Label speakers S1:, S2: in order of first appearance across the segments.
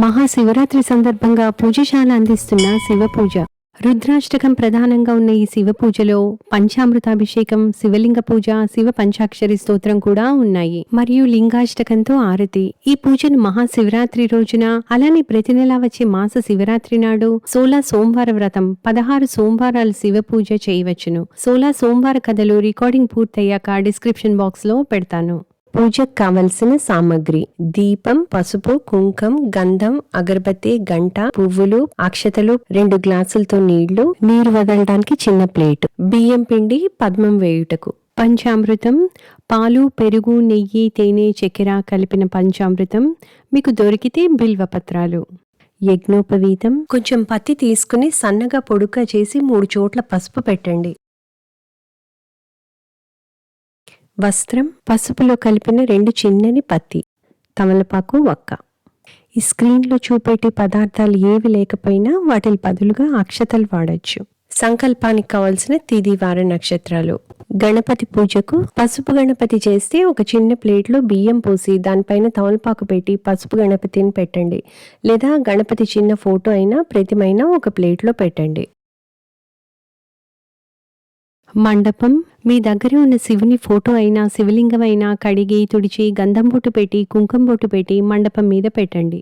S1: మహాశివరాత్రి సందర్భంగా పూజశాల అందిస్తున్న శివ పూజ. రుద్రాష్టకం ప్రధానంగా ఉన్న ఈ శివ పూజలో పంచామృతాభిషేకం, శివలింగ పూజ, శివ పంచాక్షరి స్తోత్రం కూడా ఉన్నాయి. మరియు లింగాష్టకంతో ఆరతి. ఈ పూజను మహాశివరాత్రి రోజున, అలానే ప్రతి నెలా వచ్చే మాస శివరాత్రి నాడు 16 సోమవార వ్రతం 16 సోమవారాలు శివ పూజ చేయవచ్చును. 16 సోమవార కథలు రికార్డింగ్ పూర్తయ్యాక డిస్క్రిప్షన్ బాక్స్ లో పెడతాను. పూజకు కావలసిన సామగ్రి: దీపం, పసుపు, కుంకం, గంధం, అగరబత్తి, గంట, పువ్వులు, అక్షతలు, 2 గ్లాసులతో నీళ్లు, నీరు వదలడానికి చిన్న ప్లేట్, బియ్యం పిండి పద్మం వేయుటకు, పంచామృతం, పాలు, పెరుగు, నెయ్యి, తేనె, చక్కెర కలిపిన పంచామృతం, మీకు దొరికితే బిల్వపత్రాలు, యజ్ఞోపవీతం, కొంచెం పత్తి తీసుకుని సన్నగా పొడుగ్గా చేసి 3 చోట్ల పసుపు పెట్టండి. వస్త్రం, పసుపులో కలిపిన 2 చిన్నని పత్తి, తమలపాకు, వక్క. ఈ స్క్రీన్లో చూపెట్టే పదార్థాలు ఏవి లేకపోయినా వాటి బదులుగా అక్షతలు వాడచ్చు. సంకల్పానికి కావలసిన తిథి, వార, నక్షత్రాలు. గణపతి పూజకు పసుపు గణపతి చేస్తే ఒక చిన్న ప్లేట్లో బియ్యం పోసి దానిపైన తమలపాకు పెట్టి పసుపు గణపతిని పెట్టండి. లేదా గణపతి చిన్న ఫోటో అయినా ప్రతిమైనా ఒక ప్లేట్లో పెట్టండి. మండపం, మీ దగ్గర ఉన్న శివుని ఫోటో అయినా శివలింగం అయినా కడిగి తుడిచి గంధం బొట్టు పెట్టి కుంకుమ బొట్టు పెట్టి మండపం మీద పెట్టండి.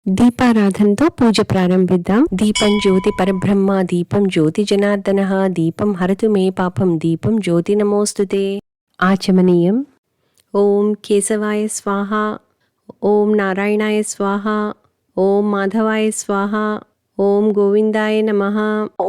S1: దీపారాధనతో పూజ ప్రారంభిద్దాం. దీపం జ్యోతి పరబ్రహ్మ, దీపం జ్యోతి జనార్దన, దీపం హరతు మే పాపం, దీపం జ్యోతి నమోస్తుతే. ఆచమనీయం. ఓం కేశవాయ స్వాహ, ఓం నారాయణాయ స్వాహ, ఓం మాధవాయ స్వాహ, ఓం గోవిందాయ నమః,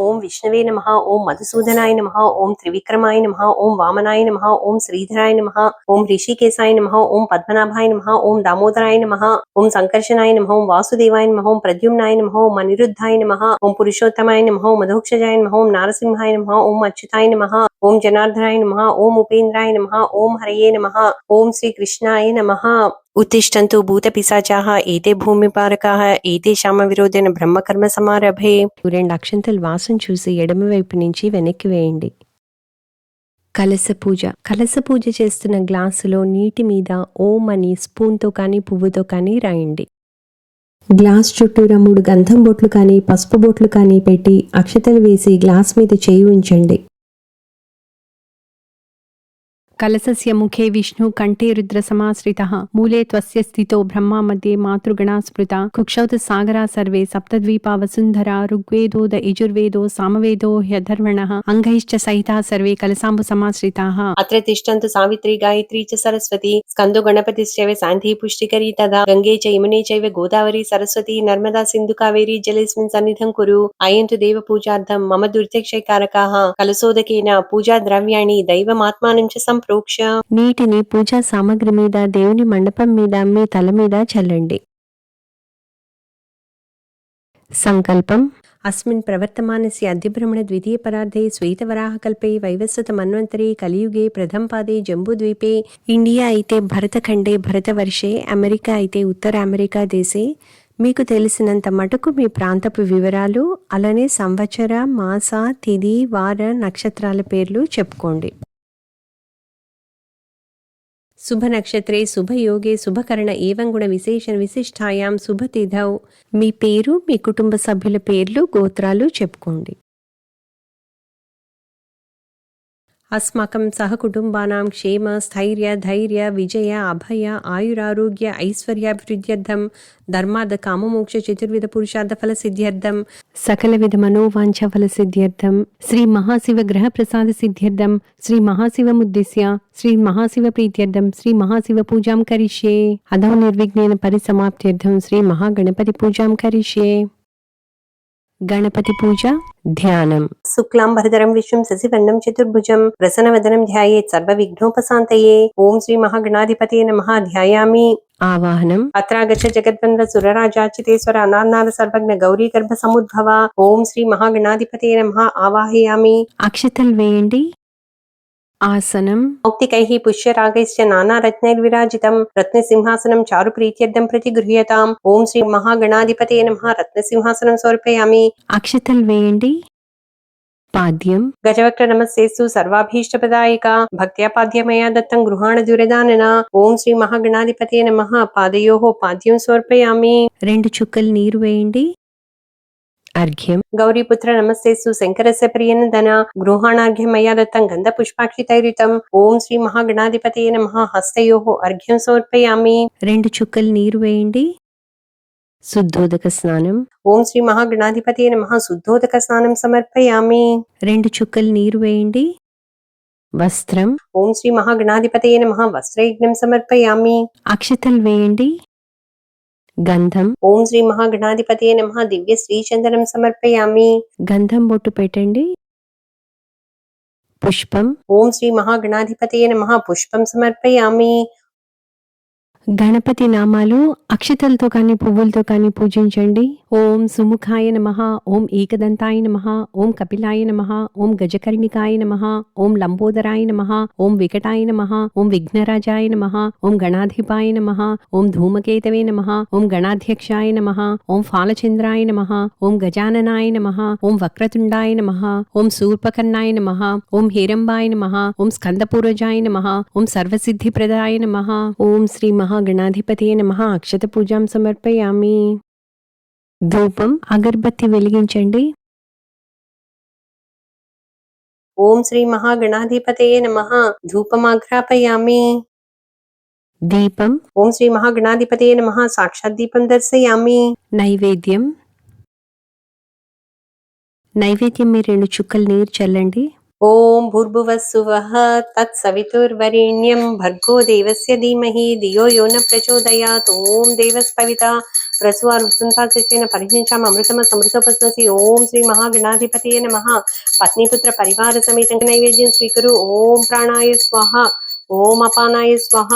S1: ఓం విష్ణవే నమః, ఓం మధుసూదనాయ నమః, ఓం త్రివిక్రమాయ నమః, ఓం వామనాయ నమః, ఓం శ్రీధరాయ నమః, ఓం ఋషికేశాయ నమః, ఓం పద్మనాభాయ నమః, ఓం దామోదరాయ నమః, ఓం సంకర్షణాయ నమః, ఓం వాసుదేవాయ నమః, ఓం ప్రద్యుమ్నాయ నమః, ఓం అనిరుద్ధాయ నమః, ఓం పురుషోత్తమాయ నమః, ఓం మధోక్షజాయ నమః, ఓం నారసింహాయ నమః, ఓం అచ్యుతాయ నమః, ఓం జనార్దనాయ నమః, ఓం ఉపేంద్రాయ నమః, ఓం హరయే నమః, ఓం శ్రీకృష్ణాయ నమః. ఉత్తిష్టంతు భూతపిశాచాః ఏతే భూమిపారకాః ఏతేషాం విరోధేన బ్రహ్మకర్మ సమారభే. 2 అక్షంతలు వాసం చూసి ఎడమవైపు నుంచి వెనక్కి వేయండి. కలశ పూజ. కలశ పూజ చేస్తున్న గ్లాసులో నీటి మీద ఓం అని స్పూన్తో కానీ పువ్వుతో కానీ రాయండి. గ్లాస్ చుట్టూరా 3 గంధం బొట్లు కానీ పసుపు బొట్లు కానీ పెట్టి అక్షతలు వేసి గ్లాస్ మీద చేయి ఉంచండి. కలశస్య ముఖే విష్ణు, కంఠే రుద్ర సమాశ్రితః, మూలే త్వస్య స్థితో బ్రహ్మ, మధ్యే మాతృగణా స్మృత, కుక్షౌత సాగరా సర్వే సప్తద్వీపా వసుంధరా, ఋగ్వేదో యజుర్వేదో సామవేదో హ్యధర్వణః, అంగైశ్చ సహితాః సర్వే కలశాంబు సమాశ్రితాః. అత్ర తిష్టంతు సావిత్రి గాయత్రీ చ సరస్వతి, స్కందో గణపతిశ్చైవ శాంతి పుష్టికరీ తదా, గంగే చ యమునే చైవ గోదావరి సరస్వతి నర్మదా సింధు కావేరీ జలేస్మిన్ సన్నిధం కురు. అయంతు దేవ పూజార్థం మమ దుర్దక్షకారకాః, కలశోదకేన పూజా ద్రవ్యాణి దైవమాత్మానం చ సంప్రోక్ష. నీటిని పూజా సామగ్రి మీద, దేవుని మండపం మీద, మీ తల మీద చల్లండి. సంకల్పం. అస్మిన్ ప్రవర్తమానస్య అద్యభ్రమణ ద్వితీయ పరార్ధే శ్వేతవరాహకల్పే వైవస్వత మన్వంతరే కలియుగే ప్రథమ పాదే జంబూద్వీపే, ఇండియా అయితే భరతఖండే భరతవర్షే, అమెరికా అయితే ఉత్తర అమెరికా దేశే. మీకు తెలిసినంత మటుకు మీ ప్రాంతపు వివరాలు, అలానే సంవత్సర, మాస, తిథి, వార, నక్షత్రాల పేర్లు చెప్పుకోండి. శుభ నక్షత్రే శుభయోగే శుభకరణ ఏవం గుణ విశేషణ విశిష్టాయాం శుభతిథౌ. మీ పేరు, మీ కుటుంబ సభ్యుల పేర్లు, గోత్రాలు చెప్పుకోండి. అస్మాకం సహకుటుంబానాం క్షేమ స్థైర్య ధైర్య విజయ అభయ ఆయురారోగ్య ఐశ్వర్యాభివృద్ధ్యర్థం ధర్మార్థ కామమోక్ష చతుర్విధ పురుషార్థ ఫల సిద్ధ్యర్థం సకల విధ మనోవాంఛ ఫల సిద్ధ్యర్థం శ్రీ మహాశివ గ్రహ ప్రసాద సిద్ధ్యర్థం శ్రీ మహాశివముద్దిశ్య శ్రీ మహాశివ ప్రీత్యర్థం శ్రీ మహాశివ పూజాం కరిష్యే. అదౌ నిర్విఘ్నేన పరిసమాప్త్యర్థం శ్రీ మహాగణపతి పూజాం కరిష్యే. గణపతి పూజ. ధ్యానం. శుక్లాంబరధరం విష్ణుం శశివర్ణం చతుర్భుజం ప్రసన్నవదనం ధ్యాయేత్ సర్వ విఘ్నోపశాంతయే. ఓం శ్రీ మహాగణాధిపతయే నమః. ధ్యాయామి. ఆవాహనం. అత్రాగచ్చ జగద్వంద్ర సురరాజాచితేశ్వర అనార్నాద సర్వజ్ఞ గౌరీ గర్భ సముద్భవ. ఓం శ్రీ మహాగణాధిపతయే నమః. ఆవాహయామి. అక్షతలు వేయండి. ఆసనం. మౌక్తికైః పుష్యరాగైశ్చ నానారత్నైర్విరాజితం రత్నసింహాసనం చారు ప్రీత్యర్థం ప్రతిగృహ్యతాం. ఓం శ్రీ మహాగణాధిపతయే నమః. రత్నసింహాసనం సమర్పయామి. అక్షతలు వేయండి. పాద్యం
S2: గజవక్ర నమస్తేస్తు సర్వాభీష్టప్రదాయిక భక్త్యా పాద్యమయా దత్తం గృహాణ దురదానన. ఓం శ్రీ మహాగణాధిపతయే నమః. పాదయోః పాద్యం సమర్పయామి.
S1: 2 చుక్కలు నీరు వేయండి. అర్ఘ్యం
S2: గౌరీపుత్ర నమస్తేస్తు శంకరస్య ప్రియనందన గృహాణార్ఘ్యం మయా దత్తం గంధపుష్పాక్షితైరితం. ఓం శ్రీ మహాగణాధిపతయే నమః. హస్తయోః అర్ఘ్యం సమర్పయామి.
S1: 2 చుక్కలు నీరు వేయండి. శుద్ధోదక స్నానం.
S2: ఓం శ్రీ మహాగణాధిపతయే నమః. శుద్ధోదక స్నానం సమర్పయామి.
S1: 2 చుక్కలు నీరు వేయండి. వస్త్రం.
S2: ఓం శ్రీ మహాగణాధిపతయే నమః. వస్త్రయజ్ఞం సమర్పయామి.
S1: అక్షతలు వేయండి. గంధం.
S2: ఓం శ్రీ మహాగణాధిపతయే నమః. దివ్య శ్రీచందనం సమర్పయామి.
S1: గంధం బొట్టు పెట్టండి. పుష్పం.
S2: ఓం శ్రీ మహాగణాధిపతయే నమః. పుష్పం సమర్పయామి.
S1: గణపతి నామాలు అక్షతలతో కానీ పువ్వులతో కానీ పూజించండి. ఓం సుముఖాయ నమః, ఓం ఏకదంతాయ నమః, ఓం కపిలాయ నమః, ఓం గజకర్ణికాయ నమః, ఓం లంబోదరాయ నమః, ఓం వికటాయ నమః, ఓం విఘ్నరాజాయ నమః, ఓం గణాధిపాయ నమః, ఓం ధూమకేతవే నమః, ఓం గణాధ్యక్షాయ నమః, ఓం ఫాలచంద్రాయ నమః, ఓం గజాననాయ నమః, ఓం వక్రతుండాయ నమః, ఓం శూర్పకర్ణాయ నమః, ఓం హేరంబాయ నమః, ఓం స్కందపూర్వజాయ నమః, ఓం సర్వసిద్ధిప్రదాయ నమః, ఓం శ్రీ మహాగణాధిపతయే నమః. అక్షత పూజాం సమర్పయామి. ధూపం అగర్బత్తి వెలిగించండి.
S2: ఓం శ్రీ మహాగణాధిపతయే నమః. ధూపమాఘ్రాపయామి.
S1: దీపం.
S2: ఓం శ్రీ మహాగణాధిపతయే నమః. సాక్షాత్ దీపం దర్శయామి.
S1: నైవేద్యం. నైవేద్యం మీరు 2 చుక్కలు నీరు చల్లండి.
S2: ఓం భూర్భువస్సువః తత్సవితుర్వరేణ్యం భర్గో దేవస్య ధీమహి ధియో యో న ప్రచోదయాత్. ఓం దేవస్పవిత ప్రసువారుత్తుంపాసేన పరిహించాం అమృతమ సమృతోపస్మసి. ఓం శ్రీ మహాగణాధిపతయే నమః. పత్నీపుత్ర పరివార సమేత నైవేద్యం స్వీకురు. ఓం ప్రాణాయ స్వాహ, ఓం అపానాయ స్వాహ,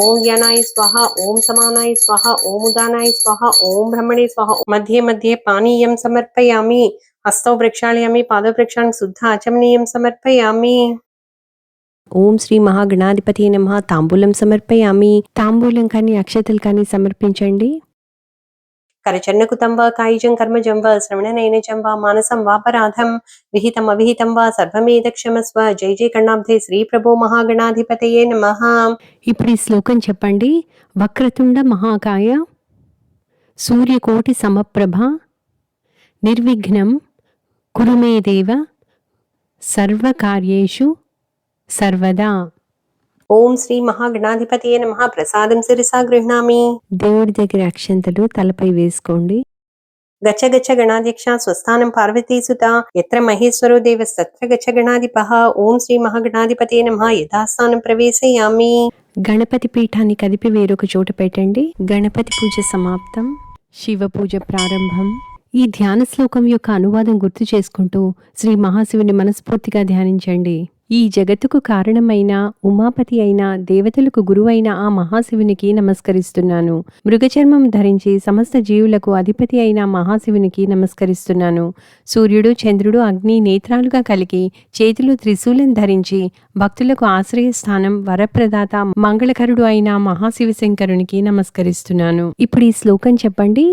S2: ఓం వ్యానాయ స్వాహ, ఓం సమానాయ స్వాహ, ఓం ఉదానాయ స్వాహ, ఓం బ్రహ్మణే స్వాహ. మధ్యే మధ్యే పానీయం సమర్పయామి. హస్తౌ ప్రక్షాళయామి. పాదౌ ప్రక్షాళన శుద్ధ ఆచమనీయం సమర్పయామి.
S1: ఓం శ్రీ మహాగణాధిపతయే నమః. తాంబూలం సమర్పయామి. తాంబూలం కానీ అక్షతలు కానీ సమర్పించండి.
S2: కరచర్ణకుతం వా కాయిజం కర్మజం వా శ్రవణనయనజం వా మానసం వాపరాధం విహితం అవిహితం వా సర్వమేద క్షమస్వ. జై జై కర్ణాబ్ధే శ్రీ ప్రభో మహాగణాధిపతయే నమః.
S1: ఇప్పుడు ఈ శ్లోకం చెప్పండి. వక్రతుండ మహాకాయ సూర్యకోటి సమప్రభ నిర్విఘ్నం కురు మే దేవ సర్వకార్యేషు సర్వదా.
S2: ఓం శ్రీ మహాగణాధిపతయే నమః. ప్రసాదం శిరసా గృహ్ణామి.
S1: దేవుడి దగ్గర అక్షంతలు తలపై వేసుకోండి.
S2: గచ్చ గచ్చ గణాధ్యక్ష స్వస్థానం పార్వతీసుత ఎత్ర మహేశ్వరో దేవస్తత్ర గచ్చ గణాధిపః. ఓం శ్రీ మహాగణాధిపతయే నమః. యథాస్థానం ప్రవేశయామి.
S1: గణపతి పీఠాన్ని కదిపి వేరొక చోట పెట్టండి. గణపతి పూజ సమాప్తం. శివ పూజ ప్రారంభం. ఈ ధ్యాన శ్లోకం యొక్క అనువాదం గుర్తు చేసుకుంటూ శ్రీ మహాశివుని మనస్ఫూర్తిగా ధ్యానించండి. ఈ జగత్తుకు కారణమైన ఉమాపతి అయిన దేవతలకు గురువైన ఆ మహాశివునికి నమస్కరిస్తున్నాను. మృగచర్మం ధరించి సమస్త జీవులకు అధిపతి అయిన మహాశివునికి నమస్కరిస్తున్నాను. సూర్యుడు, చంద్రుడు, అగ్ని నేత్రాలుగా కలిగి చేతిలో త్రిశూలం ధరించి భక్తులకు ఆశ్రయస్థానం, వరప్రదాత, మంగళకరుడు అయిన మహాశివశంకరునికి నమస్కరిస్తున్నాను. ఇప్పుడు ఈ శ్లోకం చెప్పండి.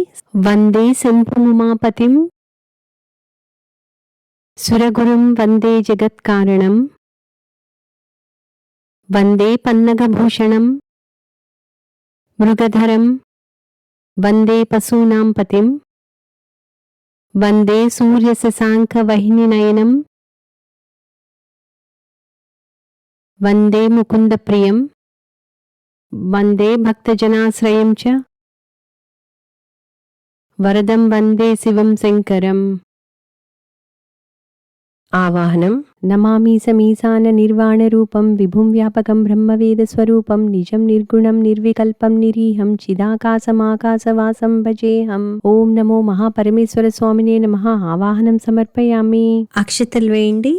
S1: వందే శంభుముమాపతిం సురగురుం వందే జగత్కారణం వందే పన్నగభూషణం మృగధరం వందే పశూనాం పతిం వందే సూర్యశశాంకవహ్నినయనం వందే ముకుందప్రియం వందే భక్తజనాశ్రయం చ వరదం వందే శివం శంకరం. ఆవాహనం. నమామి సమీసాన నిర్వాణ రూపం విభుం వ్యాపకం బ్రహ్మవేద స్వరూపం నిజం నిర్గుణం నిర్వికల్పం నిరీహం చిదాకాశమాకాశవాసం భజేహం. ఓం నమో మహాపరమేశ్వర స్వామినే నమః. ఆవాహనం సమర్పయామి. అక్షతలు వేయండి.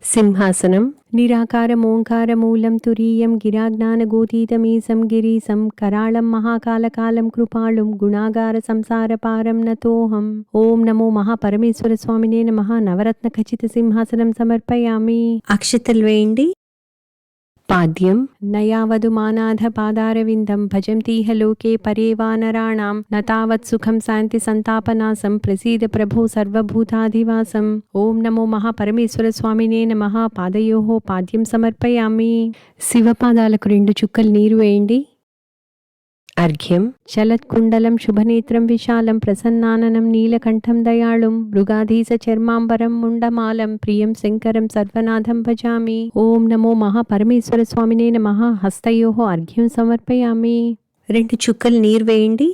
S1: సింహాసనం. నిరాకారం ఓంకారమూలం తురీయం గిరాజ్ఞానగోతీతమీశం గిరీశం కరాళం మహాకాలకాలం కృపాళుం గుణాగార సంసారపారం నతోహం. ఓం నమో మహాపరమేశ్వర స్వామినే నమః. నవరత్న ఖచిత సింహాసనం సమర్పయామి. అక్షతలు వేయండి. పాద్యం నయావధుమానాథ పాదారవిందం భజంతీహ లోకే పరేవానరాణాం నతావత్ సుఖం శాంతి సంతాపనాశం ప్రసీద ప్రభో సర్వభూతాధివాసం. ఓం నమో మహాపరమేశ్వర స్వామినే నమః. పాదయోః పాద్యం సమర్పయామి. శివపాదాలకు 2 చుక్కలు నీరు వేయండి. అర్ఘ్యం చలత్కుండలం శుభనేత్రం విశాలం ప్రసన్నాననం నీలకంఠం దయాళుం మృగాధీశ చర్మాంబరం ముండమాలం ప్రియం శంకరం సర్వనాథం భజామి. ఓం నమో మహాపరమేశ్వర స్వామినే నమః. హస్తయోః అర్ఘ్యం సమర్పయామి. 2 చుక్కలు నీరు వేయండి.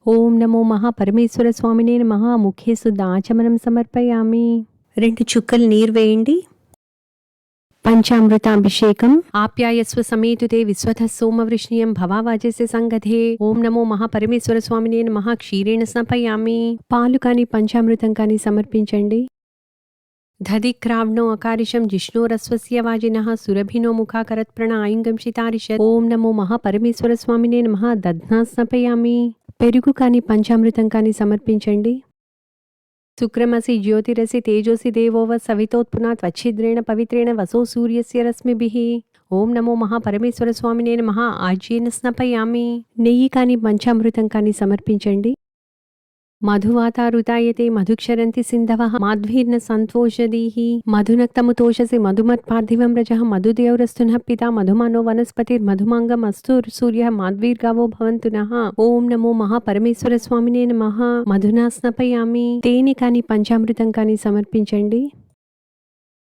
S1: ఓం నమో మహాపరమేశ్వర స్వామినే నమః. ముఖే శుద్ధ ఆచమనం సమర్పయామి. 2 చుక్కలు నీరు వేయండి. పంచామృతాభిషేకం ఆప్యాయస్వ సమేతుతే విశ్వత సోమవృష్ణియం భవావాజస్య సంగధే. ఓం నమో మహాపరమేశ్వర స్వామినే నమః. క్షీరేణ స్నపయామి. పాలు కాని పంచామృతం కాని సమర్పించండి. దధిక్రావ్ణో అకారిషం జిష్ణోరస్వస్య వాజినః సురభినో ముఖాకరత్ప్రణ ఆయుంగం శితారిషత్. ఓం నమో మహాపరమేశ్వర స్వామినే నమః. దధ్నా స్నపయామి. పెరుగు కాని పంచామృతం కాని సమర్పించండి. శుక్రమసి జ్యోతిరసి తేజోసి దేవోవ సవితోత్పునాత్ వచ్చిద్రేణ పవిత్రేణ వసో సూర్యస్య రశ్మిభిః. ఓం నమో మహాపరమేశ్వర స్వామినే నమః. ఆజ్యేన స్నపయామి. నెయ్యి కాని పంచామృతం కాని సమర్పించండి. మధువాతారుతాయతే మధుక్షరంతి సింధవః మాధ్వీర్న సంతోషదీః. మధునక్తముతోషసి మధుమత్పార్థివం రజః మధుదేవరస్తునః పితా మధుమానో వనస్పతిర్మధుమాంగం అస్తు సూర్యః మాధ్వీర్గావో భవంతు నః. ఓం నమో మహాపరమేశ్వర స్వామినే నమః. మధునా స్నపయామి. తేనె కాని పంచామృతం కాని సమర్పించండి.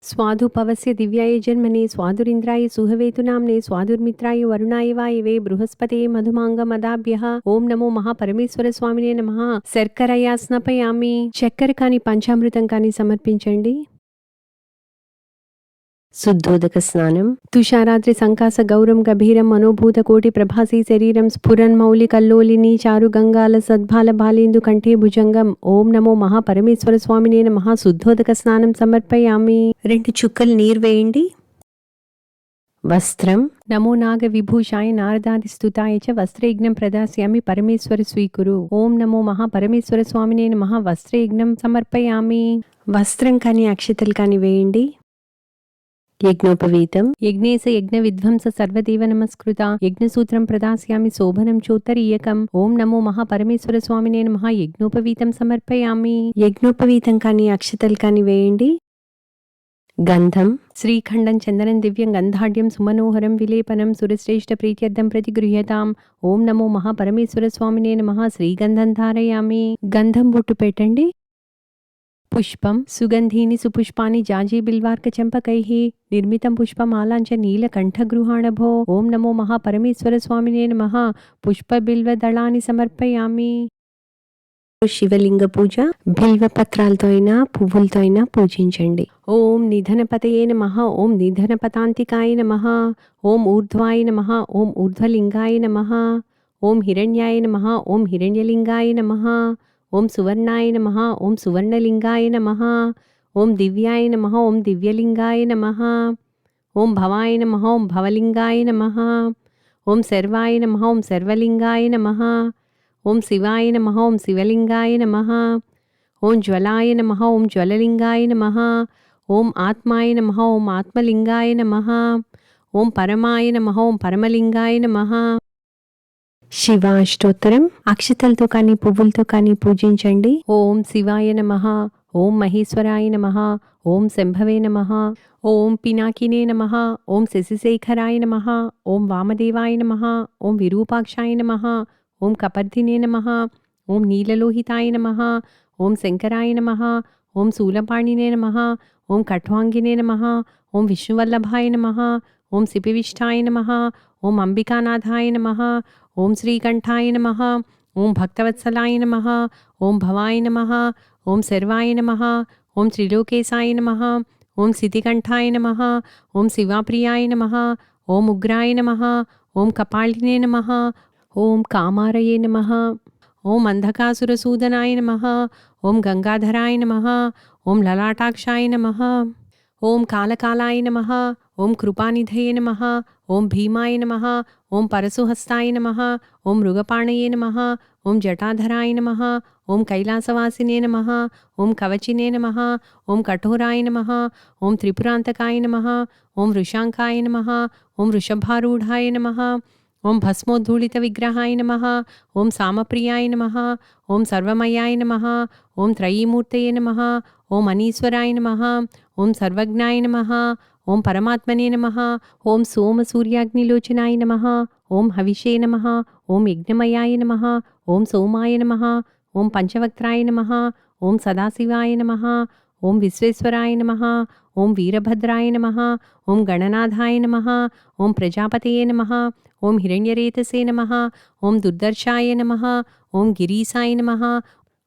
S1: స్వాదుపవస్య దివ్యాయ జన్మనే స్వాదురింద్రాయ సుహవేతునాంనే స్వాదుర్మిత్రాయ వరుణాయ వాయవే బృహస్పతే మధుమాంగమదాభ్యః. ఓం నమో మహాపరమేశ్వర స్వామినే నమః. శర్కరయా స్నపయామి. చక్కెర కాని పంచామృతం కాని సమర్పించండి. శుద్ధోదక స్నానం తుషారాద్రి సంకాస గౌరం గభీరం మనోభూత కోటి ప్రభాసీ శరీరం స్ఫురన్ మౌలి కల్లోలిని చారు గంగాల సద్భాల బాలేందు కంఠే భుజంగం. ఓం నమో మహాపరమేశ్వర స్వామినే నమః. శుద్ధోదక స్నానం సమర్పయామి. 2 చుక్కలు నీరు వేయండి. వస్త్రం నమో నాగ విభూషాయ నారదాది స్తుతాయ చ వస్త్రయజ్ఞం ప్రదాస్యామి పరమేశ్వర స్వీకురు. ఓం నమో మహాపరమేశ్వర స్వామినే నమః. వస్త్రయజ్ఞం సమర్పయామి. వస్త్రం కాని అక్షతలు కాని వేయండి. యజ్ఞోపవీతం యజ్ఞేశ యజ్ఞ విధ్వంస సర్వదేవ నమస్కృత యజ్ఞసూత్రం ప్రదాస్యామి శోభనం చోత్తరీయకం. ఓం నమో మహాపరమేశ్వర స్వామినే నమః. యజ్ఞోపవీతం సమర్పయామి. యజ్ఞోపవీతం కాని అక్షతలు కాని వేయండి. గంధం శ్రీఖండం చందనం దివ్యం గంధాఢ్యం సుమనోహరం విలేపనం సురశ్రేష్ఠ ప్రీత్యర్థం ప్రతిగృహ్యతాం. ఓం నమో మహాపరమేశ్వర స్వామినే నమః. శ్రీగంధం ధారయామి. గంధం బొట్టు పెట్టండి. పుష్పం సుగంధీని సుపుష్పాని జాజీ బిల్వార్క చంపకైః నిర్మితం పుష్పమాలాంచ నీలకంఠగృహాణభో. ఓం నమో మహాపరమేశ్వర స్వామినే నమః. పుష్ప బిల్వదళాని సమర్పయామి. శివలింగ పూజ బిల్వ పత్రాలతో అయినా పువ్వులతో అయినా పూజించండి. ఓం నిధనపతయే నమః. ఓం నిధనపతాంతికాయ నమః. ఓం ఊర్ధ్వాయ నమః. ఓం ఊర్ధ్వలింగాయ నమః. ఓం హిరణ్యాయ నమః. ఓం హిరణ్యలింగాయ నమః. ఓం సువర్ణాయ నమః. ఓం సువర్ణలింగాయ నమః. ఓం దివ్యాయ నమః. ఓం దివ్యలింగాయ నమః. ఓం భవాయ నమః. ఓం భవలింగాయ నమః. ఓం సర్వాయ నమః. ఓం సర్వలింగాయ నమః. ఓం శివాయ నమః. ఓం శివలింగాయ నమః. ఓం జ్వలాయ నమః. ఓం జ్వలలింగాయ నమః. ఓం ఆత్మాయ నమః. ఓం ఆత్మలింగాయ నమః. ఓం పరమాయ నమః. ఓం పరమలింగాయ నమః. శివాష్టోత్తరం అక్షతలతో కానీ పువ్వులతో కానీ పూజించండి. ఓం శివాయ నమః. ఓం మహేశ్వరాయ నమః. ఓం శంభవే నమః. ఓం పినాకినే నమః. ఓం శశిశేఖరాయ నమః. ఓం వామదేవాయ నమః. ఓం విరూపాక్షాయ నమః. ఓం కపర్దినే నమః. ఓం నీలలోహితాయ నమః. ఓం శంకరాయ నమః. ఓం శూలపాణినే నమః. ఓం కఠ్వాంగినే నమః. ఓం విష్ణువల్లభాయ నమః. ఓం సిపివిష్టాయ నమః. ఓం అంబికానాథాయ నమః. ఓం శ్రీకంఠాయ నమః. ఓం భక్తవత్సలాయ నమః. ఓం భవాయ నమః. ఓం సర్వాయ నమః. ఓం త్రిలోకేశాయ నమః. ఓం సితికంఠాయ నమః. ఓం శివాప్రియాయ నమః. ఓం ఉగ్రాయ నమః. ఓం కపాళినే నమః. ఓం కామారయే నమః. ఓం అంధకాసురసూదనాయ నమః. ఓం గంగాధరాయ నమః. ఓం లలాటాక్షాయ నమః. ఓం కాలకాలాయ నమః. ఓం కృపానిధయే నమః. ఓం భీమాయ నమః, ఓం పరశుహస్తాయ నమః, ఓం మృగపాణయే నమః, ఓం జటాధరాయ నమః, ఓం కైలాసవాసినే నమః, ఓం కవచినే నమః, ఓం కఠోరాయ నమః, ఓం త్రిపురాంతకాయ నమః, ఓం వృషాంకాయ నమః, ఓం వృషభారూఢాయ నమః, ఓం భస్మోద్ధూళిత విగ్రహాయ నమః, ఓం సామప్రియాయ నమః, ఓం సర్వమయాయ నమః, ఓం త్రయీమూర్తయే నమః, ఓం అనీశ్వరాయ నమః, ఓం సర్వజ్ఞాయ నమః, ఓం పరమాత్మనే నమః, ఓం సోమసూర్యాగ్నిలోచనాయ నమః, ఓం హవిషే నమః, ఓం యజ్ఞమయాయ నమః, ఓం సోమాయ నమః, ఓం పంచవక్త్రాయ నమః, ఓం సదాశివాయ నమః, ఓం విశ్వేశ్వరాయ నమః, ఓం వీరభద్రాయ నమః, ఓం గణనాథాయ నమః, ఓం ప్రజాపతయే నమః, ఓం హిరణ్యరేతసే నమః, ఓం దుర్దర్శాయ నమః, ఓం గిరీశాయ నమః,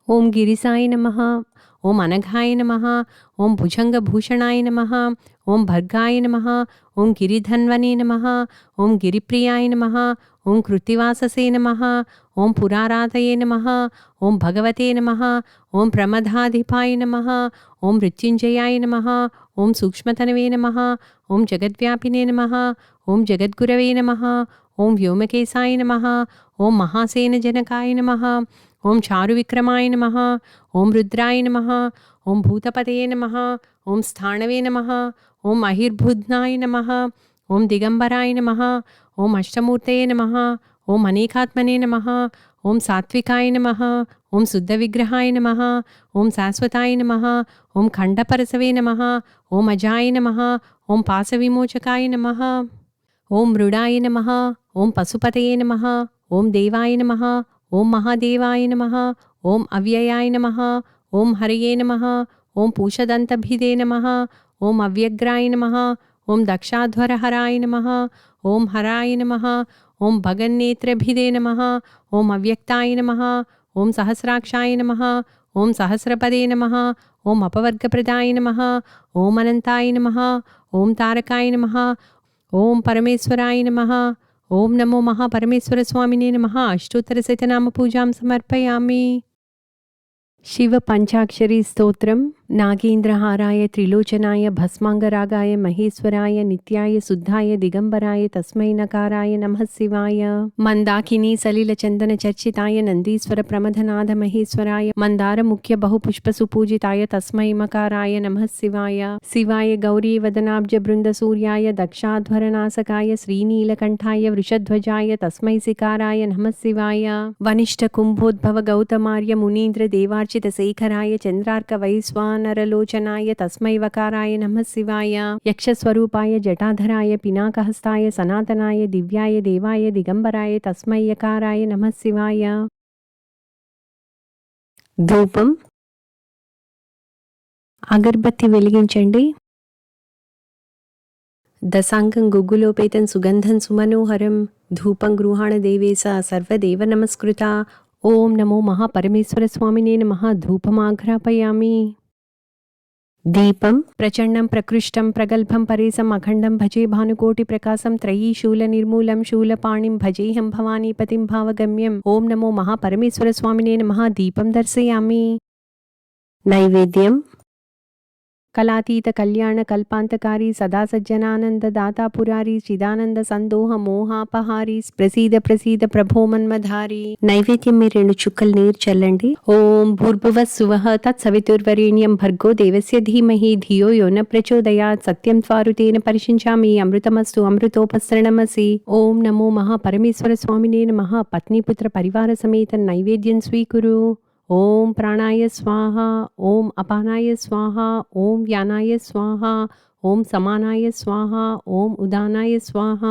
S1: ఓం గిరిసాయ నమః, ఓం అనఘాయ నమః, ఓం భుజంగభూషణాయ నమః, ఓం భర్గాయ నమః, ఓం గిరిధన్వనే నమః, ఓం గిరిప్రియాయ నమః, ఓం కృత్తివాససే నమః, ఓం పురారాతయే నమః, ఓం భగవతే నమః, ఓం ప్రమదాధిపాయ నమః, ఓం మృత్యుంజయాయ నమః, ఓం సూక్ష్మతనవే నమః, ఓం జగద్వ్యాపినే నమః, ఓం జగద్గురవే నమః, ఓం వ్యోమకేశాయ నమః, ఓం మహాసేనజనకాయ నమః, ఓం చారువిక్రమాయ నమః, ఓం రుద్రాయ నమః, ఓం భూతపతయే నమః, ఓం స్థాణవే నమః, ఓం అహిర్బుధ్నాయ నమః, ఓం దిగంబరాయ నమః, ఓం అష్టమూర్తయే నమః, ఓం అనేకాత్మనే నమః, ఓం సాత్వికాయ నమః, ఓం శుద్ధవిగ్రహాయ నమః, ఓం శాశ్వతాయ నమః, ఓం ఖండపరసవే నమః, ఓం అజాయ నమః, ఓం పాశవిమోచకాయ నమః, ఓం మృడాయ నమః, ఓం పశుపతయే నమః, ఓం దేవాయ నమః, ఓం మహాదేవాయ నమః, ఓం అవ్యయాయ నమః, ఓం హరయే నమః, ఓం పూషదంతభిదే నమః, ఓం అవ్యగ్రాయ నమః, ఓం దక్షాధ్వరహరాయ నమః, ఓం హరాయ నమః, ఓం భగన్నేత్రభిదే నమః, ఓం అవ్యక్తాయ నమః, ఓం సహస్రాక్షాయ నమః, ఓం సహస్రపదే నమః, ఓం అపవర్గప్రదాయ నమః, ఓం అనంతాయ నమః, ఓం తారకాయ నమః, ఓం పరమేశ్వరాయ నమః, ఓం నమో మహాపరమేశ్వర స్వామినే నమః. అష్టోత్తర శతనామ పూజాం సమర్పయామి. శివ పంచాక్షరీ స్తోత్రం. నాగేంద్రహారాయ త్రిలోచనాయ భస్మాంగరాగాయ మహేశ్వరాయ నిత్యాయ శుద్ధాయ దిగంబరాయ తస్మై నకారాయ నమః శివాయ. మందాకినీ సలిల చందన చర్చితాయ నందీశ్వర ప్రమథనాథ మహేశ్వరాయ మందార ముఖ్య బహుపుష్ప సుపూజితాయ తస్మై మకారాయ నమః శివాయ. శివాయ గౌరీ వదనాబ్జ బృంద సూర్యాయ దక్షాధ్వరనాసకాయ శ్రీనీలకంఠాయ వృషధ్వజాయ తస్మై సికారాయ నమః శివాయ. వనిష్ఠ కుంభోద్భవ గౌతమార్య మునీంద్ర దేవార్చిత శేఖరాయ చంద్రార్క వైశ్వానరలోచనాయ తస్మై వకారాయ నమః శివాయ. యక్షస్వరూపాయ జటాధరాయ పినాకహస్తాయ సనాతనాయ దివ్యాయ దేవాయ దిగంబరాయ తస్మై యకారాయ నమః శివాయ. ధూపం. అగర్బత్తి వెలిగించండి. దశాంగం గుగ్గులోపేతం సుగంధం సుమనోహరం ధూపం గృహాణ దేవేశ సర్వదేవ నమస్కృత. ఓం నమో మహాపరమేశ్వర స్వామినే నమః. ధూపమాఘ్రాపయామి. దీపం. ప్రచండం ప్రకృష్టం ప్రగల్భం పరేశం అఖండం భజే భానుకోటి ప్రకాశం త్రయీ శూల నిర్మూలం శూలపాణిం భజేహం భవానీపతిం భావగమ్యం. ఓం నమో మహాపరమేశ్వర స్వామినే నమః. దీపం దర్శయామి. నైవేద్యం. కళాతీత కళ్యాణ కల్పాంతకారి సదా సజ్జనానంద దాతా పురారి చిదానంద సందోహ మోహాపహారి ప్రసీద ప్రసీద ప్రభో మన్మధారి. నైవేద్యం మీ 2 చుక్కలు నీరు చల్లండి. ఓం భూర్భువస్సువః తత్సవితుర్వరేణ్యం భర్గో దేవస్య ధీమహి ధియో యో న ప్రచోదయాత్. సత్యం త్వారుతేన పరిశించామి అమృతమస్తు అమృతోపసరణమసి. ఓం నమో మహాపరమేశ్వర స్వామినే నమః. పత్నీపుత్ర పరివార సమేత నైవేద్యం స్వీకురు. ఓం ప్రాణాయ స్వాహ. ఓం అపానాయ స్వాహ. ఓం వ్యానాయ స్వాహ. ఓం సమానాయ స్వాహ. ఓం ఉదానాయ స్వాహ.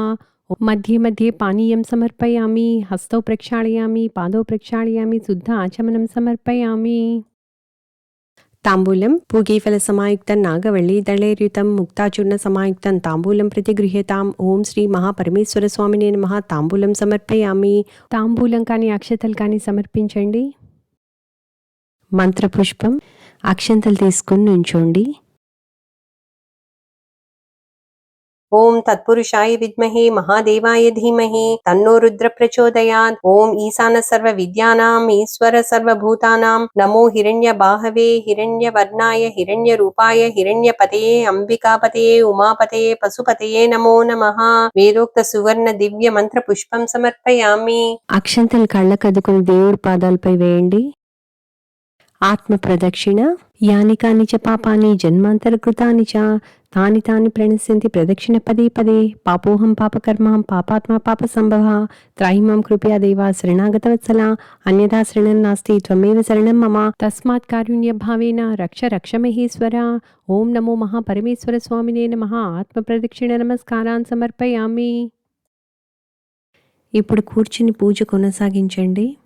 S1: మధ్య మధ్య పానీయం సమర్పయామి. హస్తౌ ప్రక్షాళయామి. పాదౌ ప్రక్షాళయామి. శుద్ధ ఆచమనం సమర్పయామి. తాంబూలం. పూగీఫల సమాయుక్తం నాగవల్లి దళైర్యుతం ముక్తాచూర్ణ సమాయుక్తం తాంబూలం ప్రతిగృహ్యతాం. ఓం శ్రీ మహాపరమేశ్వర స్వామినే నమః. తాంబూలం సమర్పయామి. తాంబూలం కానీ అక్షతలు కానీ సమర్పించండి. మంత్రపుష్పం. అక్షంతలు తీసుకుని నుంచోండి.
S2: ఓం తత్పురుషాయ విద్మహే మహాదేవాయ ధీమహి తన్నో రుద్ర ప్రచోదయాత్. ఓం ఈశాన సర్వ విద్యానాం ఈశ్వర సర్వభూతానాం నమో హిరణ్య బాహవే హిరణ్య వర్ణాయ హిరణ్య రూపాయ హిరణ్య పతయే అంబికాపతయే ఉమాపతయే పశుపతయే నమో నమః. వేదోక్త సువర్ణ దివ్య మంత్ర పుష్పం సమర్పయామి.
S1: అక్షంతలు కళ్ళకద్దుకుని దేవుడి పాదాలపై వేయండి. ఆత్మ ప్రదక్షిణ. యాని కాని చ పాపాని జన్మాంతర కృతాని చ తాని తాని ప్రణశ్యంతి ప్రదక్షిణ పదే పదే. పాపోహం పాపకర్మహం పాపాత్మ పాప సంభవ. త్రాహిమాం కృపయా దేవా శరణాగతవత్సల. అన్యథా శరణం నాస్తి త్వమేవ శరణం మమ. తస్మాత్ కారుణ్య భావేన రక్ష రక్ష మహేశ్వర. ఓం నమో మహాపరమేశ్వర స్వామినే నమః. ఆత్మ ప్రదక్షిణ నమస్కారాన్ సమర్పయామి. ఇప్పుడు కూర్చుని పూజ కొనసాగించండి.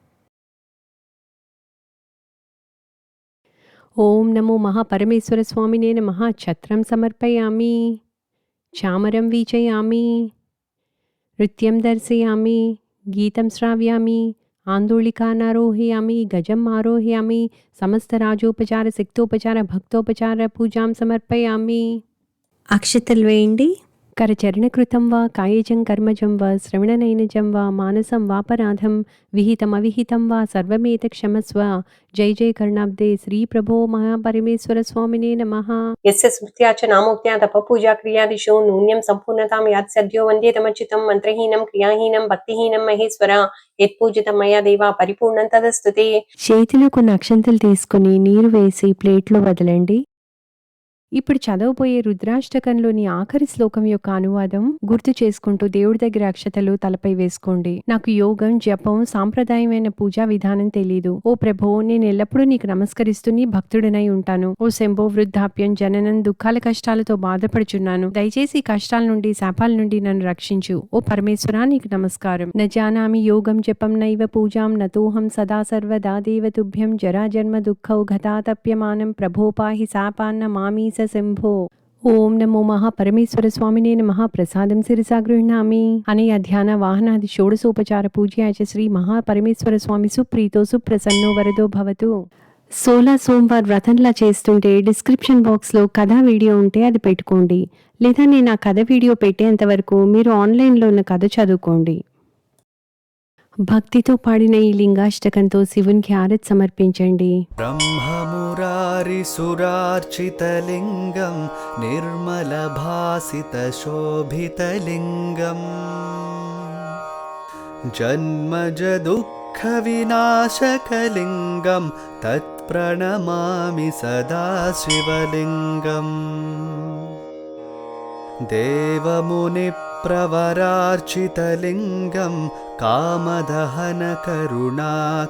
S1: ఓం నమో మహాపరమేశ్వర స్వామినే నమః. ఛత్రం సమర్పయామి. చామరం వీచయామి. నృత్యం దర్శయామి. గీతం శ్రావ్యామి. ఆందోళికానారోహయామి. గజం ఆరోహయామి. సమస్త రాజోపచార శక్తోపచార భక్తోపచార పూజాం సమర్పయామి. అక్షతలు వేయండి. కరచరణకృతం వా కాయజం కర్మజం వా శ్రవణనైనజం వా మానసం వాపరాధం విహితమవిహితం వా సర్వమేత క్షమస్వ. జై జై కర్ణాబ్దే శ్రీ ప్రభో మహాపరమేశ్వర స్వామినే నమః.
S2: యస్య స్మృత్యా చ నామోక్త్యా తపపూజా క్రియాదిషు నూన్యం సంపూర్ణతాం యాత్ సద్యో వందేతమచ్యుతం మంత్రహీనం క్రియాహీనం భక్తిహీనం మహేశ్వర. యత్పూజితం మయా దేవా పరిపూర్ణం తదస్తుతే.
S1: చేతిలో కొన్ని అక్షంతలు తీసుకుని నీరు వేసి ప్లేట్లో వదలండి. ఇప్పుడు చదవబోయే రుద్రాష్టకంలోని ఆఖరి శ్లోకం యొక్క అనువాదం గుర్తు చేసుకుంటూ దేవుడి దగ్గర అక్షతలు తలపై వేసుకోండి. నాకు యోగం, జపం, సాంప్రదాయమైన పూజా విధానం తెలీదు. ఓ ప్రభో, నేను ఎల్లప్పుడూ నీకు నమస్కరిస్తూ నీ భక్తుడనై ఉంటాను. ఓ శంభో, వృద్ధాప్యం, జననం, దుఃఖాల కష్టాలతో బాధపడుచున్నాను. దయచేసి ఈ కష్టాల నుండి, శాపాల నుండి నన్ను రక్షించు. ఓ పరమేశ్వరా, నీకు నమస్కారం. న జానామి యోగం జపం నైవ పూజాం నతోహం సదా సర్వదా దేవతుభ్యం జరా జన్మ దుఃఖౌ ఘతాతప్యమానం ప్రభోపాహి శాపాన్న మామీ శంభో. ఓం నమో మహాపరమేశ్వర స్వామినే నమః. ప్రసాదం శిరసా గృహ్ణామి. అనయ ధ్యాన వాహనాది షోడశోపచార పూజ్యాయ చ శ్రీ మహాపరమేశ్వర స్వామి సుప్రీతో సుప్రసన్నో వరదో భవతు. 16 సోమవారం వ్రతంలా చేస్తుంటే డిస్క్రిప్షన్ బాక్స్లో కథ వీడియో ఉంటే అది పెట్టుకోండి. లేదా నేను ఆ కథ వీడియో పెట్టేంత వరకు మీరు ఆన్లైన్లో ఉన్న కథ చదువుకోండి. భక్తితో పాడిన ఈ లింగాష్టకంతో శివునికి ఆరతి సమర్పించండి.
S3: బ్రహ్మమురారి సురార్చితలింగం నిర్మలభాసిత శోభితలింగం జన్మజ దుఃఖ వినాశకలింగం తత్ప్రణమామి సదా శివలింగం. దేవముని ప్రవరార్చితలింగం కామదహన కరుణాకరలింగం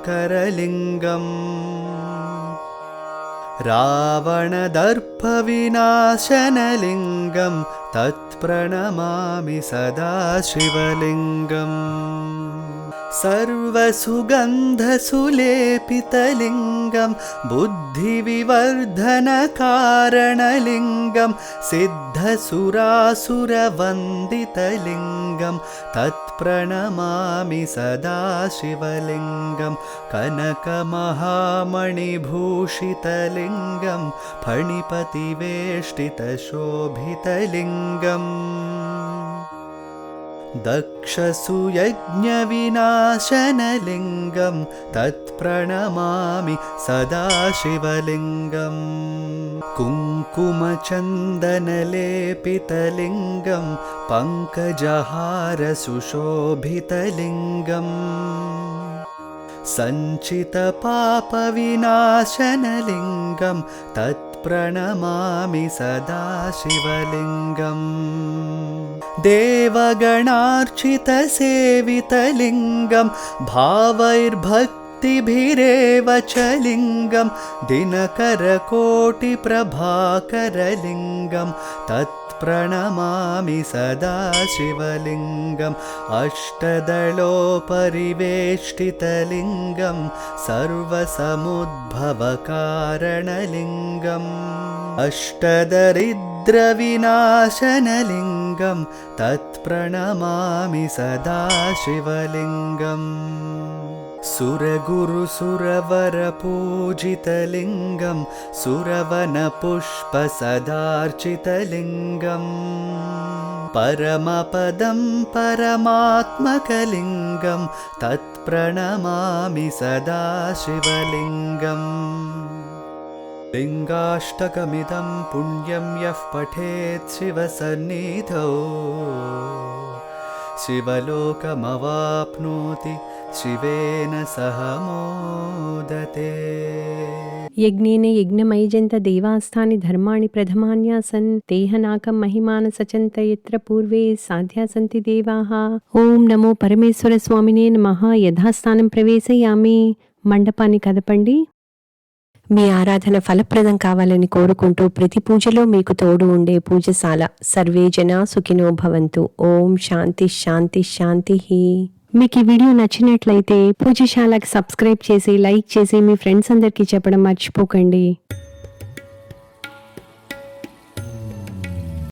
S3: రావణదర్ప వినాశనలింగం తత్ప్రణమామి సదా శివలింగం. సర్వసుగంధసులేపితలింగం బుద్ధివివర్ధనకారణలింగం సిద్ధసురాసురవందితలింగం తత్ప్రణమామి సదా శివలింగం. కనకమహామణిభూషితలింగం ఫణిపతివేష్టితశోభితలింగం దక్షసుయజ్ఞవినాశనలింగం తత్ప్రణమామి సదా శివలింగం. కుంకుమచందనలేపితలింగం పంకజహార సుశోభితలింగం సంచితపాపవినాశనలింగం తత్ప్రణమామి సదా శివలింగం. దేవగణార్చితసేవితలింగం భావైర్భక్తిభిరేవ చ లింగం దినకరకోటిప్రభాకరలింగం తత్ప్రణమామి సదా శివలింగం. అష్టదళోపరివేష్టితలింగం సర్వసముద్భవకారణలింగం అష్టదరిద్రవినాశనలింగం తత్ప్రణమామి సదా శివలింగం. सुरगुरुसुरवरपूजितलिङ्गं सुरवनपुष्पसदार्चितलिङ्गम् परमपदं परमात्मकलिङ्गं तत्प्रणमामि सदा शिवलिङ्गम् लिङ्गाष्टकमिदं पुण्यं यः पठेत् शिवसन्निधौ शिवलोकमवाप्नोति शिवेन सह मोदते।
S1: యజ్ఞేన యజ్ఞమైజంత దేవాస్థాని ధర్మాణి ప్రథమాన్యాసన్ తేహనాకం మహిమాన సచంత యత్ర పూర్వే సాధ్యా సంతి దేవాః. ఓం నమో పరమేశ్వర స్వామినే నమః. యథాస్థానం ప్రవేశయామి. మండపాన్ని కదపండి. మీ ఆరాధన ఫలప్రదం కావాలని కోరుకుంటూ ప్రతి పూజలో మీకు తోడు ఉండే పూజశాల. సర్వే జనా సుఖినో భవంతు. ఓం శాంతి శాంతి శాంతి. మీకు ఈ వీడియో నచ్చినట్లయితే పూజశాలకు సబ్స్క్రైబ్ చేసి లైక్ చేసి మీ ఫ్రెండ్స్ అందరికీ చెప్పడం మర్చిపోకండి.